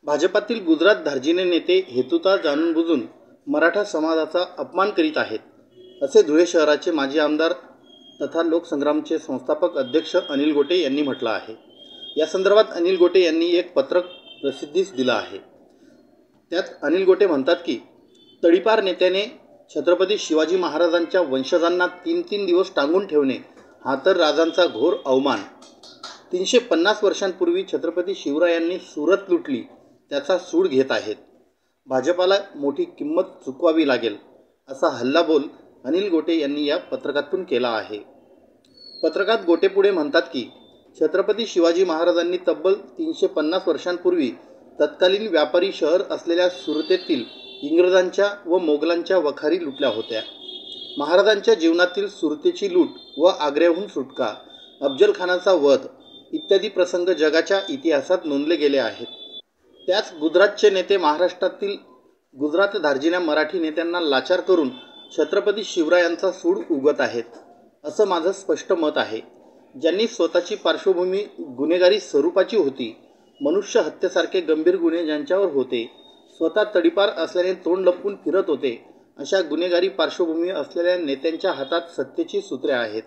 भाजपातील गुजरात धार्जिणे नेते हेतुता जाणून बुजून मराठा समाजाचा अपमान करीत आहेत, असे धुळे शहराचे माजी आमदार तथा लोकसंग्रामचे संस्थापक अध्यक्ष अनिल गोटे यांनी म्हटलं आहे। या संदर्भात अनिल गोटे यांनी एक पत्रक प्रसिद्धीस दिलं आहे। त्यात अनिल गोटे म्हणतात की तडीपार नेत्याने छत्रपती शिवाजी महाराजांच्या वंशजांना 3-3 दिवस टांगून ठेवणे हा तर राजांचा घोर अवमान। 350 वर्षांपूर्वी छत्रपती शिवरायांनी सुरत लुटली, त्याचा सूड घेत आहेत। भाजपाला मोठी किंमत चुकवावी लागेल, असा हल्लाबोल अनिल गोटे यांनी या पत्रकातून केला आहे। पत्रकात गोटे पुढे म्हणतात की छत्रपती शिवाजी महाराजांनी तब्बल 350 वर्षांपूर्वी तत्कालीन व्यापारी शहर असलेल्या सुरतेतील इंग्रजांच्या व मोगलांच्या वखारी लुटल्या होत्या। महाराजांच्या जीवनातील सुरतेची लूट व आग्र्याहून सुटका, अफजलखानाचा वध इत्यादी प्रसंग जगाच्या इतिहासात नोंदले गेले आहेत। त्याच गुजरातचे नेते महाराष्ट्रातील गुजरात धार्जिण्या मराठी नेत्यांना लाचार करून छत्रपती शिवरायांचा सूड उगत आहेत, असं माझं स्पष्ट मत आहे। ज्यांनी स्वतःची पार्श्वभूमी गुन्हेगारी स्वरूपाची होती, मनुष्य हत्येसारखे गंभीर गुन्हे ज्यांच्यावर होते, स्वतः तडीपार असल्याने तोंड लपवून फिरत होते, अशा गुन्हेगारी पार्श्वभूमी असलेल्या नेत्यांच्या हातात सत्तेची सूत्रे आहेत।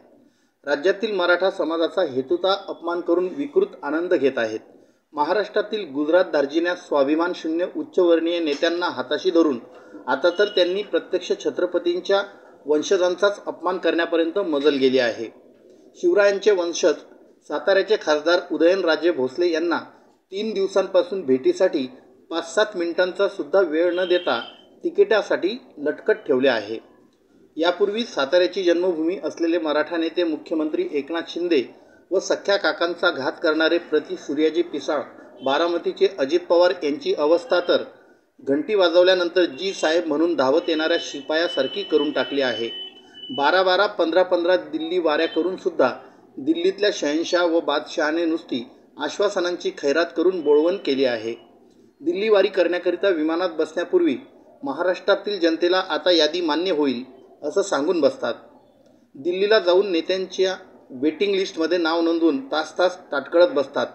राज्यातील मराठा समाजाचा हेतुता अपमान करून विकृत आनंद घेत आहेत। महाराष्ट्रातील गुजरात धार्जिण्या स्वाभिमान शून्य उच्चवर्णीय नेत्यांना हाताशी धरून आता तर त्यांनी प्रत्यक्ष छत्रपतींच्या वंशजांचाच अपमान करण्यापर्यंत मजल गेली आहे। शिवरायांचे वंशज साताऱ्याचे खासदार उदयनराजे भोसले यांना 3 दिवसांपासून भेटीसाठी 5-7 मिनिटांचा सुद्धा वेळ न देता तिकिटासाठी लटकत ठेवले आहे। यापूर्वी साताऱ्याची जन्मभूमी असलेले मराठा नेते मुख्यमंत्री एकनाथ शिंदे व सख्या काकांचा घात करणारे प्रति सूर्याजी पिसाळ बारामतीचे अजित पवार यांची अवस्था तर घंटी वाजवल्यानंतर जी साहेब म्हणून धावत येणाऱ्या शिपायासारखी करून टाकली आहे। 12-12, 15-15 दिल्ली वाऱ्या करून सुद्धा दिल्लीतल्या शहनशाह व बादशहाने नुसती आश्वासनांची खैरात करून बोळवण केली आहे। दिल्ली वारी करण्याकरिता विमानात बसण्यापूर्वी महाराष्ट्रातील जनतेला आता यादी मान्य होईल असं सांगून बसतात। दिल्लीला जाऊन नेत्यांच्या वेटिंग लिस्टमध्ये नाव नोंदवून तास ताटकळत बसतात।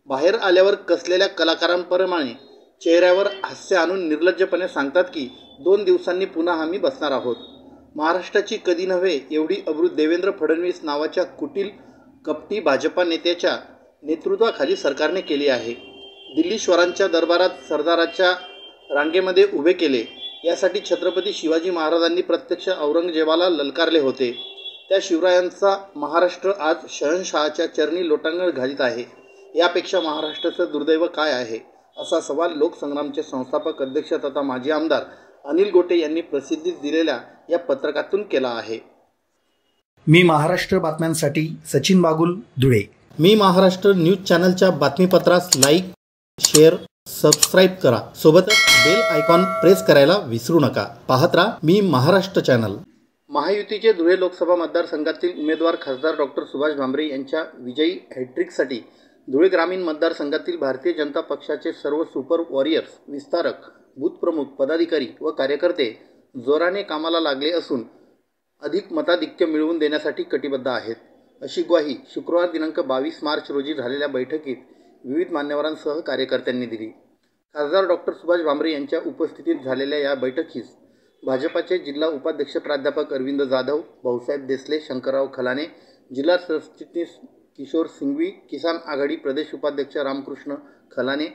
बाहेर आल्यावर कसलेल्या कलाकारांप्रमाणे चेहऱ्यावर हास्य आणून निर्लज्जपणे सांगतात की 2 दिवसांनी पुन्हा आम्ही बसणार आहोत। महाराष्ट्राची कधी नव्हे एवढी अब्रू देवेंद्र फडणवीस नावाच्या कुटील कपटी भाजपा नेत्याच्या नेतृत्वाखाली सरकारने केली आहे। दिल्लीश्वरांच्या दरबारात सरदाराच्या रांगेमध्ये उभे केले, यासाठी छत्रपती शिवाजी महाराजांनी प्रत्यक्ष औरंगजेबाला ललकारले होते। त्या शिवरायांचा महाराष्ट्र आज शहनशहाच्या चरणी लोटांगण घालीत आहे। यापेक्षा महाराष्ट्राचं दुर्दैव काय आहे, असा सवाल लोकसंग्रामचे संस्थापक अध्यक्ष तथा माजी आमदार अनिल गोटे यांनी प्रसिद्धीस दिलेल्या या पत्रकातून केला आहे। मी महाराष्ट्र बातम्यांसाठी सचिन बागुल, धुळे। मी महाराष्ट्र न्यूज चॅनलच्या बातमीपत्रास लाईक, शेअर, सबस्क्राईब करा। सोबतच बेल आयकॉन प्रेस करायला विसरू नका। पाहत राहा मी महाराष्ट्र चॅनल। महायुतीचे धुळे लोकसभा मतदारसंघातील उमेदवार खासदार डॉक्टर सुभाष भामरे यांच्या विजयी हॅट्रिकसाठी धुळे ग्रामीण मतदारसंघातील भारतीय जनता पक्षाचे सर्व सुपर वॉरियर्स, विस्तारक, बूथ प्रमुख, पदाधिकारी व कार्यकर्ते जोराने कामाला लागले असून अधिक मताधिक्य मिळवून देण्यासाठी कटिबद्ध आहेत, अशी ग्वाही शुक्रवार दिनांक 22 मार्च रोजी झालेल्या बैठकीत विविध मान्यवरांसह कार्यकर्त्यांनी दिली। खासदार डॉक्टर सुभाष भामरे यांच्या उपस्थितीत झालेल्या या बैठकीस भाजपाचे जिल्हा उपाध्यक्ष प्राध्यापक अरविंद जाधव, भाऊसाहेब देसले, शंकरराव खलाने, जिल्हा सरचिटणीस किशोर सिंघवी, किसान आघाडी प्रदेश उपाध्यक्ष रामकृष्ण खलाने,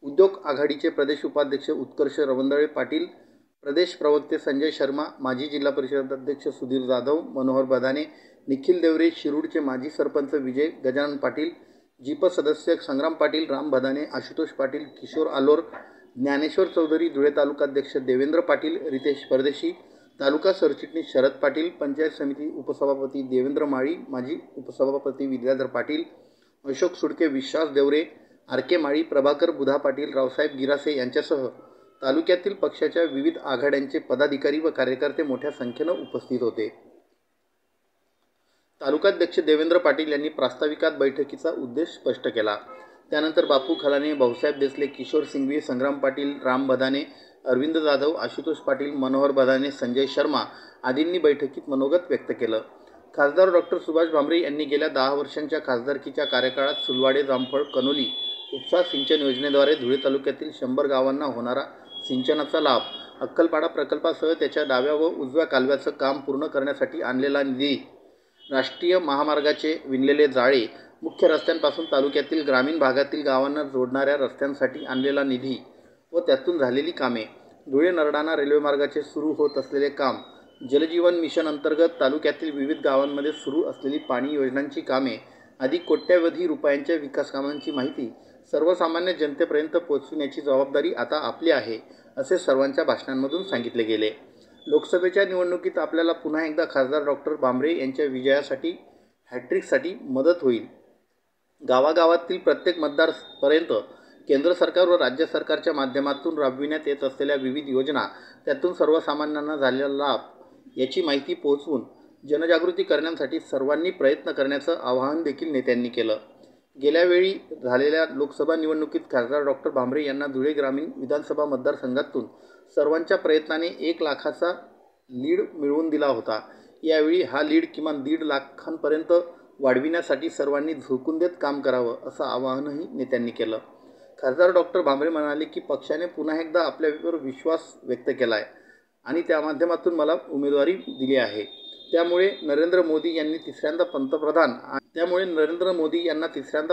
उद्योग आघाडीचे प्रदेश उपाध्यक्ष उत्कर्ष रवंदळे पाटील, प्रदेश प्रवक्ते संजय शर्मा, माजी जिल्हा परिषद अध्यक्ष सुधीर जाधव, मनोहर बदाने, निखिल देवरे, शिरूरचे माजी सरपंच विजय गजानन पाटील, जीप सदस्य संग्राम पाटील, राम बदाने, आशुतोष पाटील, किशोर आलोर, ज्ञानेश्वर चौधरी, धुळे तालुकाध्यक्ष देवेंद्र पाटील, रितेश परदेशी, तालुका सरचिटणीस शरद पाटील, पंचायत समिती उपसभापती देवेंद्र माळी, माजी उपसभापती विद्याधर पाटील, अशोक सुडके, विश्वास देवरे, आर.के. माळी, प्रभाकर बुधा पाटील, रावसाहेब गिरासे यांच्यासह तालुक्यातील पक्षाच्या विविध आघाड्यांचे पदाधिकारी व कार्यकर्ते मोठ्या संख्येनं उपस्थित होते। तालुकाध्यक्ष देवेंद्र पाटील यांनी प्रास्ताविकात बैठकीचा उद्देश स्पष्ट केला। त्यानंतर बापू खलाने, भाऊसाहेब देसले, किशोर सिंघवी, संग्राम पाटील, राम बदाने, अरविंद जाधव, आशुतोष पाटील, मनोहर बदाने, संजय शर्मा आदींनी बैठकीत मनोगत व्यक्त केलं। खासदार डॉक्टर सुभाष भामरे यांनी गेल्या 10 वर्षांच्या खासदारकीच्या कार्यकाळात सुलवाडे, जामफळ, कनोली उपसा सिंचन योजनेद्वारे धुळे तालुक्यातील 100 गावांना होणारा सिंचनाचा लाभ, अक्कलपाडा प्रकल्पासह त्याच्या डाव्या व उजव्या कालव्याचं काम पूर्ण करण्यासाठी आणलेला निधी, राष्ट्रीय महामार्गाचे विणलेले जाळे, मुख्य रस्त्यांपासून तालुक्यातील ग्रामीण भागातील गावांना जोडणाऱ्या रस्त्यांसाठी आणलेला निधी व त्यातून झालेली कामे, धुळे नरडाणा रेल्वेमार्गाचे सुरू होत असलेले काम, जलजीवन मिशन अंतर्गत तालुक्यातील विविध गावांमध्ये सुरू असलेली पाणी योजनांची कामे आदी कोट्यवधी रुपयांच्या विकास कामांची माहिती सर्वसामान्य जनतेपर्यंत पोहोचविण्याची जबाबदारी आता आपली आहे, असे सर्वांच्या भाषणांमधून सांगितले गेले. लोकसभेच्या निवडणुकीत आपल्याला पुन्हा एकदा खासदार डॉक्टर भामरे यांच्या विजयासाठी हॅट्रिकसाठी मदत होईल. गावागावातील प्रत्येक मतदारापर्यंत केंद्र सरकार व राज्य सरकारच्या माध्यमातून राबविण्यात येत असलेल्या विविध योजना, त्यातून सर्वसामान्यांना झालेला लाभ याची माहिती पोहोचवून जनजागृती करण्यासाठी सर्वांनी प्रयत्न करण्याचं आवाहन देखील नेत्यांनी केलं. गेल्या वेळी झालेल्या लोकसभा निवडणुकीत खासदार डॉक्टर भामरे यांना धुळे ग्रामीण विधानसभा मतदारसंघातून सर्वांच्या प्रयत्नाने 1 लाखाचा लीड मिळवून दिला होता. यावेळी हा लीड किमान 1.5 लाखांपर्यंत वाढविण्यासाठी सर्वांनी झोकून देत काम करावं, असं आवाहनही नेत्यांनी केलं. खासदार डॉक्टर भामरे म्हणाले की पक्षाने पुन्हा एकदा आपल्यावर विश्वास व्यक्त केला आहे आणि त्या माध्यमातून मला उमेदवारी दिली आहे. त्यामुळे नरेंद्र मोदी यांना तिसऱ्यांदा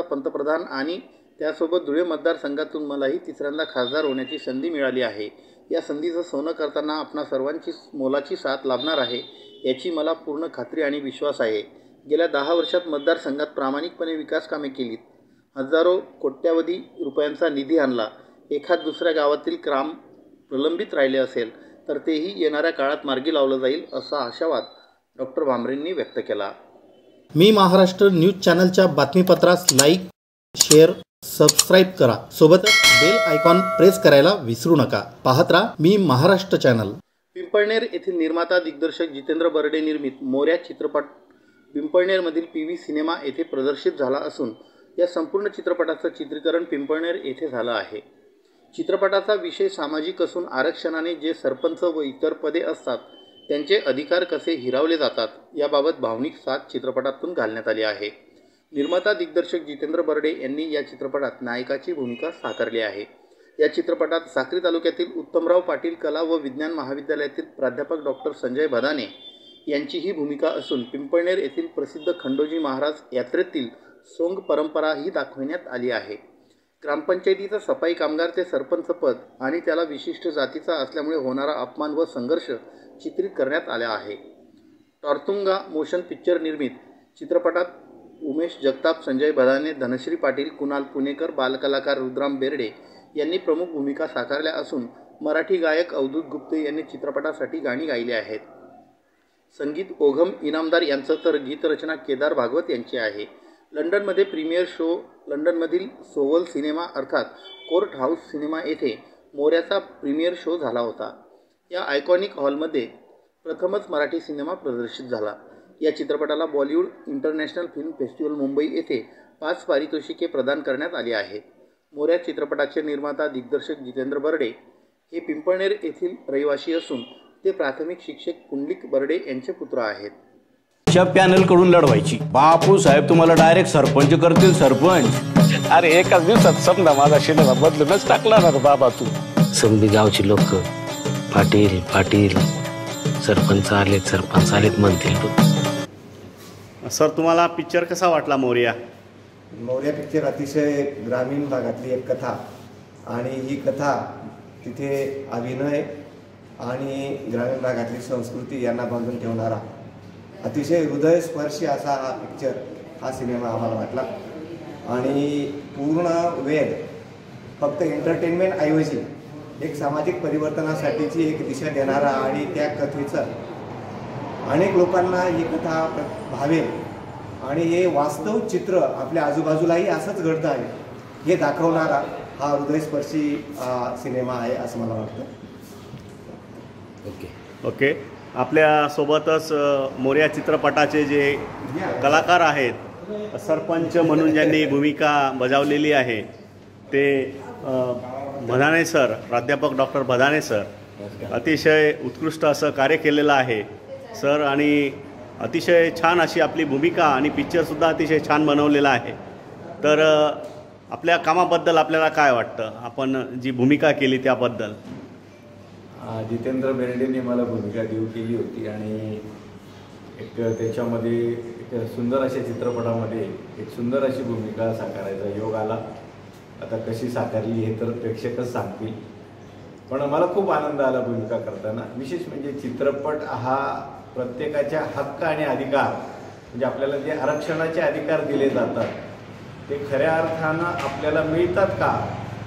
पंतप्रधान आणि त्यासोबत धुळे मतदारसंघातून मलाही तिसऱ्यांदा खासदार होण्याची संधी मिळाली आहे. या संधीचं सोनं करताना आपणा सर्वांची मोलाची साथ लाभणार आहे, याची मला पूर्ण खात्री आणि विश्वास आहे. गेल्या 10 वर्षात मतदारसंघात प्रामाणिकपणे विकास कामे केलीत. हजारो कोट्यवधी रुपयांचा निधी आणला. एखाद दुसऱ्या गावातील काम प्रलंबित राहिले असेल तर तेही येणाऱ्या काळात मार्गी लावलं जाईल, असा आशावाद डॉक्टर भामरेंनी व्यक्त केला. मी महाराष्ट्र न्यूज चॅनलच्या बातमीपत्रास लाईक, शेअर, सबस्क्राईब करा. सोबतच बेल आयकॉन प्रेस करायला विसरू नका. पाहत राहा मी महाराष्ट्र चॅनल. पिंपळनेर येथील निर्माता दिग्दर्शक जितेंद्र बर्डे निर्मित मोरया चित्रपट पिंपळनेरमधील PV सिनेमा येथे प्रदर्शित झाला असून या संपूर्ण चित्रपटाचं चित्रीकरण पिंपळनेर येथे झालं आहे. चित्रपटाचा विषय सामाजिक असून आरक्षणाने जे सरपंच व इतर पदे असतात त्यांचे अधिकार कसे हिरावले जातात याबाबत भावनिक साथ चित्रपटातून घालण्यात आली आहे. निर्माता दिग्दर्शक जितेंद्र बर्डे यांनी या चित्रपटात नायकाची भूमिका साकारली आहे. या चित्रपटात साक्री तालुक्यातील उत्तमराव पाटील कला व विज्ञान महाविद्यालयातील प्राध्यापक डॉक्टर संजय भदाने यांची ही भूमिका असून पिंपळनेर येथील प्रसिद्ध खंडोजी महाराज यात्रेतील सोंग परंपराही दाखवण्यात आली आहे. ग्रामपंचायतीचा सफाई कामगार ते सरपंच पद आणि त्याला विशिष्ट जातीचा असल्यामुळे होणारा अपमान व संघर्ष चित्रित करण्यात आला आहे. टॉर्तुंगा मोशन पिक्चर निर्मित चित्रपटात उमेश जगताप, संजय भदाने, धनश्री पाटील, कुणाल पुणेकर, बालकलाकार रुद्राम बेर्डे यांनी प्रमुख भूमिका साकारल्या असून मराठी गायक अवधूत गुप्ते यांनी चित्रपटासाठी गाणी गायली आहेत. संगीत ओघम इनामदार यांचं तर गीतरचना केदार भागवत यांची आहे. लंडनमध्ये प्रीमियर शो लंडनमधील सोवल सिनेमा अर्थात कोर्ट हाऊस सिनेमा येथे मोऱ्याचा प्रीमियर शो झाला होता. या आयकॉनिक हॉलमध्ये प्रथमच मराठी सिनेमा प्रदर्शित झाला. या चित्रपटाला Bollywood international film festival Mumbai येथे 5 पारितोषिके प्रदान करण्यात आली आहेत. मोऱ्या चित्रपटाचे निर्माता दिग्दर्शक जितेंद्र बर्डे हे पिंपळनेर येथील रहिवासी असून ते प्राथमिक शिक्षक कुंडलिक बर्डे यांचे पुत्र आहेत. पॅनल कडून लढवायची. बापू साहेब तुम्हाला डायरेक्ट सरपंच करतील. सरपंच अरे एकाच दिवसात समजा माझा शिलेला बदलूनच टाकला ना बाबा तू. समधी गावची लोक पाटील पाटील सरपंच आलेत म्हणतील. सर तुम्हाला पिक्चर कसा वाटला मोरया? मोरया पिक्चर अतिशय ग्रामीण भागातली एक कथा आणि ही कथा तिथे अभिनय आणि ग्रामीण भागातली संस्कृती यांना बांधून ठेवणारा अतिशय हृदयस्पर्शी असा हा पिक्चर हा सिनेमा आम्हाला वाटला. आणि पूर्ण वेळ फक्त एंटरटेनमेंट ऐवजी एक सामाजिक परिवर्तनासाठीची एक दिशा देणारा आणि त्या कथेचं अनेक लोकांना ही कथा भावेल आणि हे वास्तव चित्र आपल्या आजूबाजूलाही असंच घडतं आहे हे दाखवणारा हा हृदयस्पर्शी सिनेमा आहे असं मला वाटतं. ओके आपल्यासोबतच मोरया चित्रपटाचे जे कलाकार आहेत, सरपंच म्हणून ज्यांनी भूमिका बजावलेली आहे ते भदाने सर, प्राध्यापक डॉक्टर भदाने सर, अतिशय उत्कृष्ट असं कार्य केलेलं आहे सर. आणि अतिशय छान अशी आपली भूमिका आणि पिक्चरसुद्धा अतिशय छान बनवलेला आहे. तर आपल्या कामाबद्दल आपल्याला काय वाटतं, आपण जी भूमिका केली त्याबद्दल? जितेंद्र बेर्डेंनी मला भूमिका देऊ केली होती आणि एक त्याच्यामध्ये एक सुंदर अशा चित्रपटामध्ये एक सुंदर अशी भूमिका साकारायचा योग आला. आता कशी साकारली हे तर प्रेक्षकच सांगतील, पण मला खूप आनंद आला भूमिका करताना. विशेष म्हणजे चित्रपट हा प्रत्येकाच्या हक्क आणि अधिकार, म्हणजे आपल्याला जे आरक्षणाचे अधिकार दिले जातात ते खऱ्या अर्थानं आपल्याला मिळतात का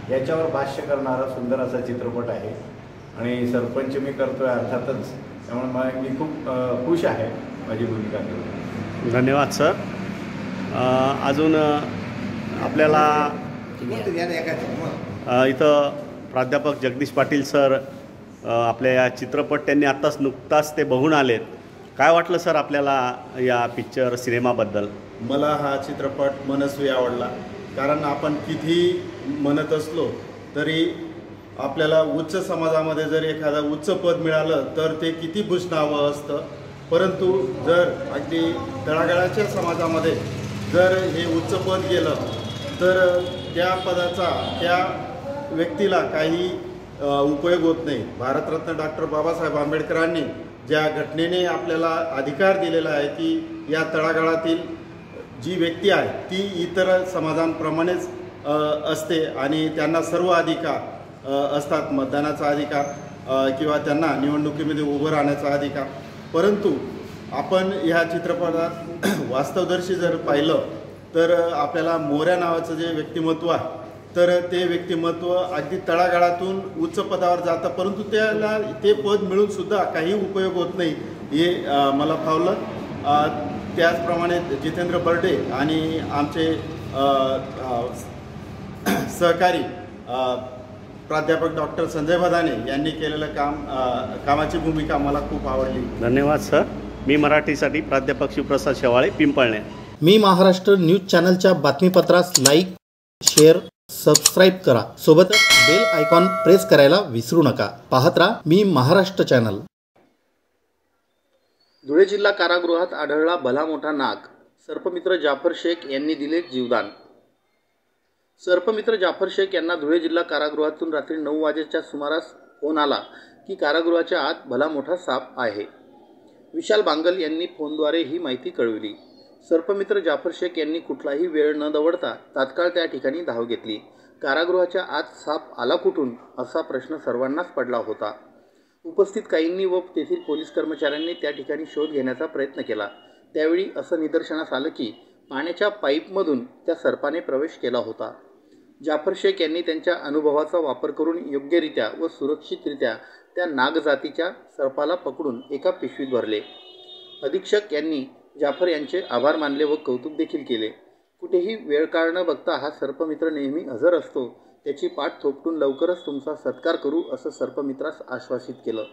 याच्यावर भाष्य करणारा सुंदर असा चित्रपट आहे. आणि सरपंच मी करतोय अर्थातच, त्यामुळे मी खूप खुश आहे माझी भूमिका करून. धन्यवाद सर. अजून आपल्याला इथं प्राध्यापक जगदीश पाटील सर आपल्या या चित्रपट त्यांनी नुकताच ते बघून आलेत. काय वाटलं सर आपल्याला या पिक्चर सिनेमाबद्दल? मला हा चित्रपट मनस्वी आवडला, कारण आपण किती म्हणत असलो तरी आपल्याला उच्च समाजामध्ये जर एखादं उच्च पद मिळालं तर ते किती भूषणावं असतं, परंतु जर अगदी तळागाळाच्या समाजामध्ये जर हे उच्च पद गेलं तर त्या पदाचा त्या व्यक्तीला काही उपयोग होत नाही. भारतरत्न डॉक्टर बाबासाहेब आंबेडकरांनी ज्या घटनेने आपल्याला अधिकार दिलेला आहे की या तळागाळातील जी व्यक्ती आहे ती इतर समाजांप्रमाणेच असते आणि त्यांना सर्व अधिकार असतात, मतदानाचा अधिकार किंवा त्यांना निवडणुकीमध्ये उभं राहण्याचा अधिकार. परंतु आपण ह्या चित्रपटात वास्तवदर्शी जर पाहिलं तर आपल्याला मोऱ्या नावाचं जे व्यक्तिमत्व आहे तर ते व्यक्तिमत्व अगदी तळागाळातून उच्च पदावर जातं, परंतु त्याला ते पद मिळूनसुद्धा काही उपयोग होत नाही हे मला फावलं. त्याचप्रमाणे जितेंद्र बर्डे आणि आमचे सहकारी प्राध्यापक डॉक्टर संजय भदाने यांनी केलेलं कामाची भूमिका मला खूप आवडली. धन्यवाद सर. मी मराठीसाठी प्राध्यापक शिवप्रसाद शेवाळे, पिंपळणे. मी महाराष्ट्र न्यूज चॅनलच्या बातमीपत्रास लाईक, शेअर, सबस्क्राईब करा. सोबतच बेल आयकॉन प्रेस करायला विसरू नका. पाहत राहा मी महाराष्ट्र चॅनल. धुळे जिल्हा कारागृहात आढळला भला मोठा नाग. सर्पमित्र जाफर शेख यांनी दिले जीवदान. सर्पमित्र जाफर शेख यांना धुळे जिल्हा कारागृहातून रात्री 9 वाजेच्या सुमारास फोन आला की कारागृहाच्या आत भला मोठा साप आहे. विशाल बांगल यांनी फोनद्वारे ही माहिती कळविली. सर्पमित्र जाफर शेख यांनी कुठलाही वेळ न दवडता तात्काळ त्या ठिकाणी धाव घेतली. कारागृहाच्या आत साप आला कुठून असा प्रश्न सर्वांनाच पडला होता. उपस्थित काहींनी व तेथील पोलीस कर्मचाऱ्यांनी त्या ठिकाणी शोध घेण्याचा प्रयत्न केला. त्यावेळी असं निदर्शनास आलं की पाण्याच्या पाईपमधून त्या सर्पाने प्रवेश केला होता. जाफर शेख यांनी त्यांच्या अनुभवाचा वापर करून योग्यरित्या व सुरक्षितरित्या त्या नागजातीच्या सर्पाला पकडून एका पिशवीत भरले. अधीक्षक यांनी जाफर यांचे आभार मानले व कौतुक देखील केले. कुठेही वेळ काळ न बघता हा सर्पमित्र नेहमी हजर असतो. त्याची पाठ थोपटून लवकरच तुमचा सत्कार करू असं सर्पमित्रास आश्वासित केलं.